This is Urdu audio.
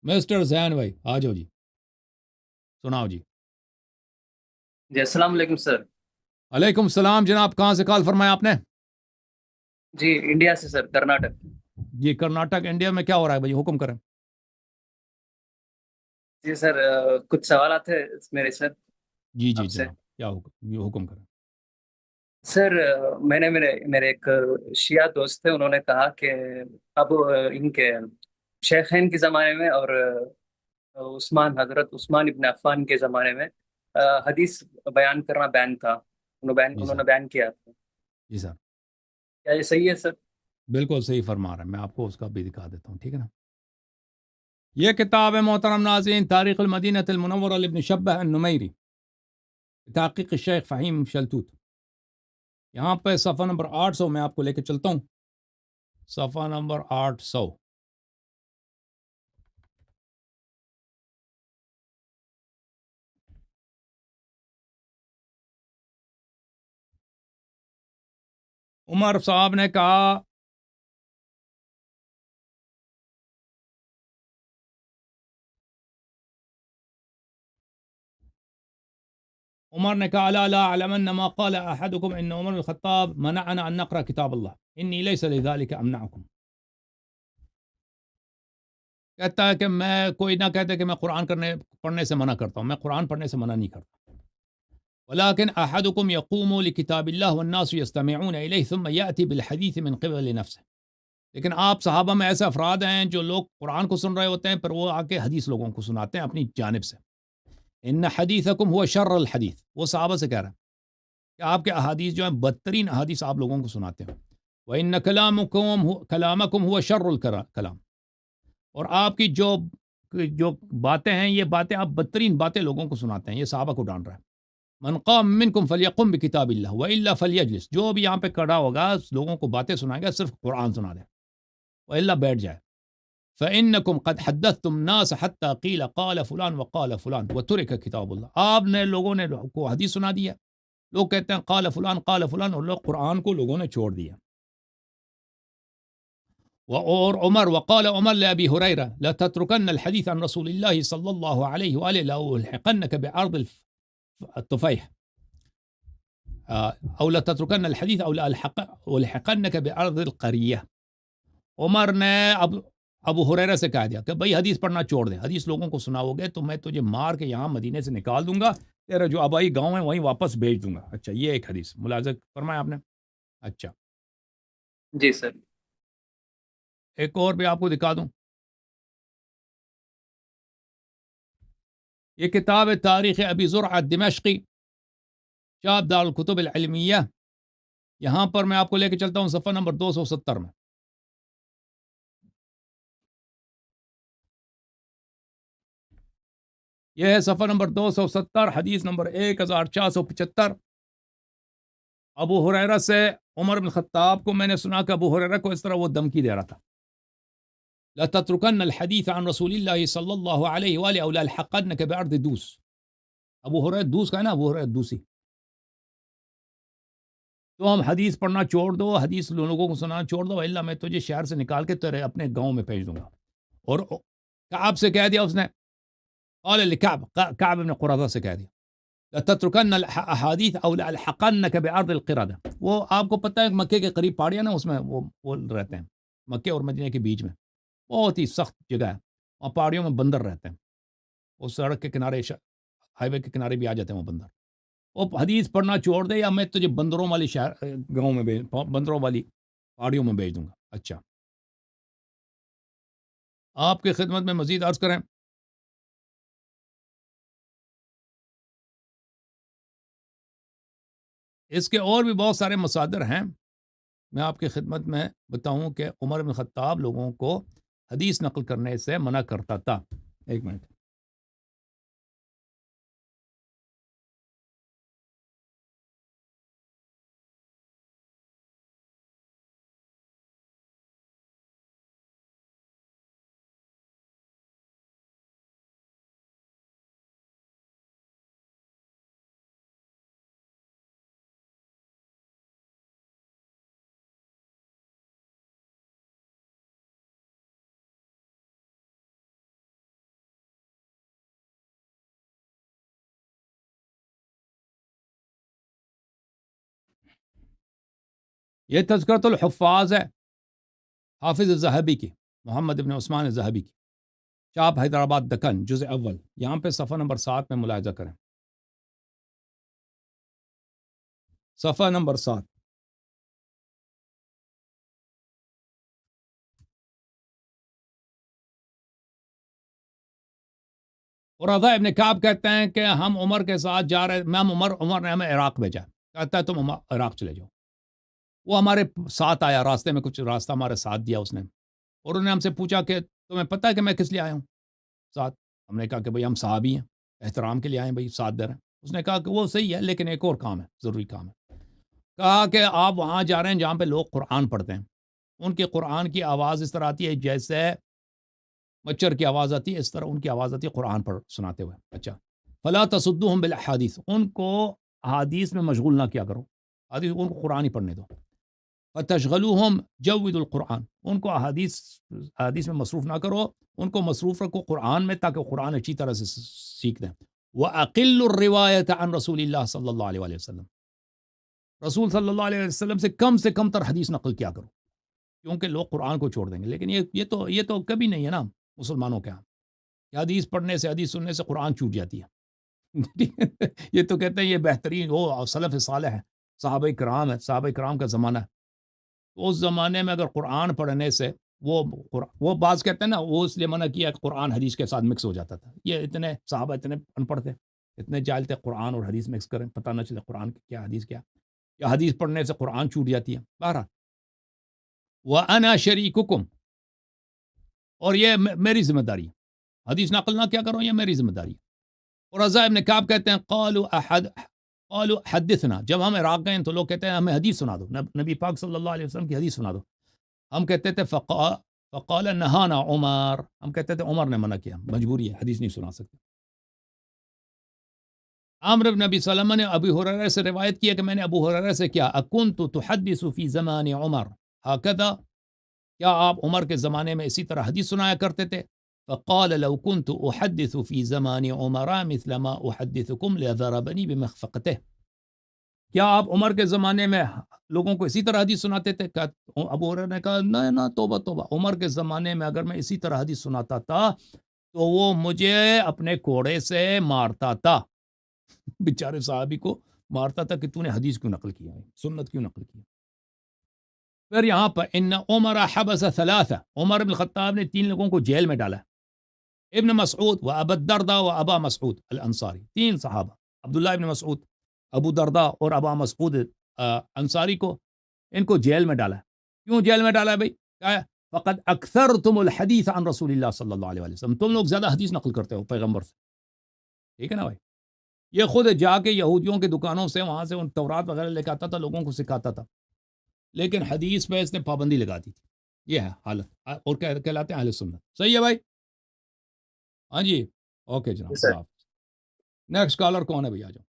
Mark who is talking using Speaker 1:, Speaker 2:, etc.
Speaker 1: مسٹر زین بھائی آ جاؤ جی، سناؤ جی۔
Speaker 2: جی السلام علیکم سر۔
Speaker 1: علیکم السلام جناب، کہاں سے کال فرمایا آپ نے؟
Speaker 2: جی انڈیا سے سر، کرناٹک۔
Speaker 1: جی کرناٹک انڈیا میں کیا ہو رہا ہے بھائی، حکم کریں۔
Speaker 2: جی سر، کچھ سوالات تھے میرے سر
Speaker 1: جی جی
Speaker 2: آپ سے۔
Speaker 1: جناب، کیا حکم، یہ حکم کریں۔
Speaker 2: سر میں نے میرے میرے ایک شیعہ دوست تھے، انہوں نے کہا کہ اب ان کے شیخین کے زمانے میں اور حضرت عثمان ابن عفان کے زمانے میں حدیث بیان کرنا بین تھا،
Speaker 1: جی
Speaker 2: انہوں
Speaker 1: سر،
Speaker 2: نے بین کیا تھا۔
Speaker 1: جی سر،
Speaker 2: کیا یہ صحیح ہے سر؟
Speaker 1: بالکل صحیح فرما رہا ہے، میں آپ کو اس کا بھی دکھا دیتا ہوں، ٹھیک ہے نا۔ یہ کتاب ہے محترم ناظرین، تاریخ المدینہ المنورہ لابن شبہ النمیری، تحقیق الشیخ فہیم شلتوت۔ یہاں پہ صفحہ نمبر 800 میں آپ کو لے کے چلتا ہوں، صفحہ نمبر 800۔ عمر صاحب نے کہا، عمر نے کہا الا لا اعلمن ما قال احدكم ان عمر بن الخطاب منعنا ان نقرا کتاب اللہ انی لیس لذلك امنعکم۔ کہتا ہے کہ میں کوئی نہ کہتے کہ میں قرآن پڑھنے سے منع کرتا ہوں، میں قرآن پڑھنے سے منع نہیں کرتا، ولكن احدكم يقوم لكتاب الله والناس يستمعون اليه ثم ياتي بالحديث من قبل نفسه۔ لیکن آپ صحابہ میں ایسے افراد ہیں جو لوگ قرآن کو سن رہے ہوتے ہیں پھر وہ آ کے حدیث لوگوں کو سناتے ہیں اپنی جانب سے۔ ان حدیثکم هو شر الحدیث، وہ صحابہ سے کہہ رہا ہے کہ آپ کے احادیث جو ہیں بدترین احادیث آپ لوگوں کو سناتے ہیں۔ وَإِنَّ كَلَامَكُمْ هُوَ شَرُّ الکلام، اور آپ کی جو باتیں ہیں یہ باتیں آپ بدترین باتیں لوگوں کو سناتے ہیں، یہ صحابہ کو ڈانٹ رہا ہے۔ من قام منکم فلیقم بکتاب اللہ وإلا فلیجلس، جو بھی یہاں پہ کھڑا ہوگا لوگوں کو باتیں سنائے گا صرف قرآن سنا دے وإلا بیٹھ جائے۔ فإنکم قد حدثتم الناس حتى قیل قال فلان وقال فلان وترک کتاب اللہ، آپ نے لوگوں نے کو حدیث سنا دیا، لوگ کہتے ہیں قال فلان اور لوگ قرآن کو لوگوں نے چھوڑ دیا۔ اور عمر وقال عمر لأبي هريرة لا تتركن الحديث عن رسول الله صلى الله عليه وآله لو الحقنك بعرض الطفيح او لا تتركن الحديث او الحقنك بعرض القرية۔ عمر نے ابو ہریرہ سے کہہ دیا کہ بھائی حدیث پڑھنا چھوڑ دے، حدیث لوگوں کو سناؤ گے تو میں تجھے مار کے یہاں مدینے سے نکال دوں گا، تیرا جو آبائی گاؤں ہے وہیں واپس بھیج دوں گا۔ اچھا، یہ ایک حدیث ملاحظہ فرمایا آپ نے۔ اچھا،
Speaker 2: جی سر۔
Speaker 1: ایک اور بھی آپ کو دکھا دوں، یہ کتاب ہے تاریخ ابی زرع دمشقی، چاپ دار الکتب العلمیہ۔ یہاں پر میں آپ کو لے کے چلتا ہوں صفحہ نمبر 270 میں۔ یہ ہے صفحہ نمبر 270، حدیث نمبر 1475۔ ابو ہریرہ سے عمر بن خطاب کو میں نے سنا کہ ابو ہریرہ کو اس طرح وہ دھمکی دے رہا تھا، لَتَتْرُكَنَّ الْحَدِيثَ عَنْ رَسُولِ اللَّهِ صلی اللہ علیہ وآلہ أَوْ لَأَلْحَقَنَّكَ بِأَرْضِ دوس۔ ابو ہریرہ دوس کا ہے نا، ابو ہریرہ دوسی، تو ہم حدیث پڑھنا چھوڑ دو، حدیث لوگوں کو سنانا چھوڑ دو، الا میں تجھے شہر سے نکال کے تیرے اپنے گاؤں میں بھیج دوں گا۔ اور کعب سے کہہ دیا اس نے، قال لکعب، کعب بن قرظہ سے کہہ دیا لَتَتْرُكَنَّ الْأَحَادِيثَ أَوْ لَأَلْحَقَنَّكَ بِأَرْضِ الْقِرَدَةِ۔ وہ آپ کو پتہ ہے مکے کے قریب پہاڑیاں نا، اس میں وہ رہتے ہیں، مکے اور مدینہ کے بیچ میں بہت ہی سخت جگہ ہے، وہاں پہاڑیوں میں بندر رہتے ہیں، اس سڑک کے کنارے ہائی وے کے کنارے بھی آ جاتے ہیں وہ بندر۔ وہ حدیث پڑھنا چھوڑ دے یا میں تجھے بندروں والی گاؤں میں بندروں والی پہاڑیوں میں بھیج دوں گا۔ اچھا، آپ کی خدمت میں مزید عرض کریں، اس کے اور بھی بہت سارے مصادر ہیں، میں آپ کی خدمت میں بتاؤں کہ عمر بن خطاب لوگوں کو حدیث نقل کرنے سے منع کرتا تھا۔ ایک منٹ، یہ تذکرۃ الحفاظ ہے حافظ الذہبی کی، محمد ابن عثمان الذہبی کی، چاپ حیدرآباد دکن، جزء اول، یہاں پہ صفحہ نمبر 7 میں ملاحظہ کریں، صفحہ نمبر 7۔ قرظہ ابن کعب کہتے ہیں کہ ہم عمر کے ساتھ جا رہے، عمر نے ہمیں عراق بھیجا، کہتا ہے تم عراق چلے جاؤ۔ وہ ہمارے ساتھ آیا، راستے میں کچھ راستہ ہمارے ساتھ دیا اس نے، اور انہوں نے ہم سے پوچھا کہ تمہیں پتہ ہے کہ میں کس لیے آیا ہوں ساتھ؟ ہم نے کہا کہ بھئی ہم صحابی ہیں، احترام کے لیے آئے ہیں، بھئی ساتھ دے رہے ہیں۔ اس نے کہا کہ وہ صحیح ہے لیکن ایک اور کام ہے، ضروری کام ہے۔ کہا کہ آپ وہاں جا رہے ہیں جہاں پہ لوگ قرآن پڑھتے ہیں، ان کے قرآن کی آواز اس طرح آتی ہے جیسے مچھر کی آواز آتی ہے، اس طرح ان کی آواز آتی ہے قرآن پڑھ سناتے ہوئے۔ اچھا، فلا تصدوہم بالاحادیث، ان کو احادیث میں مشغول نہ کیا کرو، حدیث ان کو قرآن ہی پڑھنے دو۔ فتشغلوہم جود القرآن، ان کو احادیث میں مصروف نہ کرو، ان کو مصروف رکھو قرآن میں تاکہ قرآن اچھی طرح سے سیکھ دیں۔ وَأَقِلُّ الرِّوَایَةَ عَنْ رَسُولِ اللَّهِ صلی اللہ علیہ وسلم، رسول صلی اللہ علیہ وسلم سے کم تر حدیث نقل کیا کرو، کیونکہ لوگ قرآن کو چھوڑ دیں گے۔ لیکن یہ تو کبھی نہیں ہے نا مسلمانوں کے ہاں، کہ حدیث پڑھنے سے، حدیث سننے سے قرآن چھوٹ جاتی ہے۔ یہ تو کہتے ہیں یہ بہترین وہ سلف صالح ہے، صحابہ کرام ہے، صحابہ کرام کا زمانہ ہے۔ اس زمانے میں اگر قرآن پڑھنے سے وہ بعض کہتے ہیں نا، وہ اس لیے منع کیا کہ قرآن حدیث کے ساتھ مکس ہو جاتا تھا۔ یہ اتنے صحابہ اتنے ان پڑھ تھے، اتنے جاہل تھے، قرآن اور حدیث مکس کریں، پتہ نہ چلے قرآن کیا حدیث کیا، یا حدیث پڑھنے سے قرآن چھوٹ جاتی ہے۔ بہرحال وَأَنَا شَرِيكُكُمْ، اور یہ میری ذمہ داری ہے، حدیث نقل نہ کیا کرو، یہ میری ذمہ داری ہے۔ اور رضا ابن کعب کہتے ہیں قالوا حدثنا، جب ہم عراق گئے تو لوگ کہتے ہیں ہمیں حدیث سنا دو، نبی پاک صلی اللہ علیہ وسلم کی حدیث سنا دو۔ ہم کہتے تھے فقال نہانا عمر، ہم کہتے تھے عمر نے منع کیا، مجبوری ہے، حدیث نہیں سنا سکتے۔ عامر بن ابی سلمہ نے ابی ہریرہ سے روایت کیا کہ میں نے ابو ہریرہ سے کیا، اکنت تحدث فی زمان عمر ہکذا، کیا آپ عمر کے زمانے میں اسی طرح حدیث سنایا کرتے تھے؟ فقال لو كنت احدث في زمان عمر مثل ما احدثكم لضربني بمخفقته، کیا آپ عمر کے زمانے میں لوگوں کو اسی طرح حدیث سناتے تھے؟ ابو ہریرہ نے کہا نہ توبہ توبہ، عمر کے زمانے میں اگر میں اسی طرح حدیث سناتا تھا تو وہ مجھے اپنے کوڑے سے مارتا تھا۔ بیچارے صحابی کو مارتا تھا کہ تو نے حدیث کیوں نقل کیا ہے، سنت کیوں نقل کیا۔ پھر یہاں پر ان عمر حبس ثلاثہ، عمر بن الخطاب نے 3 لوگوں کو جیل میں ڈالا، ابن مسعود و ابا الدرداء و ابا مسعود الانصاری، 3 صحابہ، عبداللہ ابن مسعود، ابو درداء اور ابا مسعود انصاری کو، ان کو جیل میں ڈالا۔ کیوں جیل میں ڈالا ہے بھائی؟ کیا ہے؟ فقد اکثرتم الحدیث عن رسول اللہ صلی اللہ علیہ وسلم، تم لوگ زیادہ حدیث نقل کرتے ہو پیغمبر سے، ٹھیک ہے نا بھائی؟ یہ خود جا کے یہودیوں کے دکانوں سے وہاں سے ان تورات وغیرہ لے کے آتا تھا، لوگوں کو سکھاتا تھا، لیکن حدیث پہ اس نے پابندی لگا دی تھی۔ یہ ہے حالت، اور کہلاتے ہیں اہل سنت۔ صحیح ہے بھائی؟ ہاں جی، اوکے جناب،
Speaker 2: سر
Speaker 1: نیکسٹ کالر کون ہے بھائی؟ آ جاؤ۔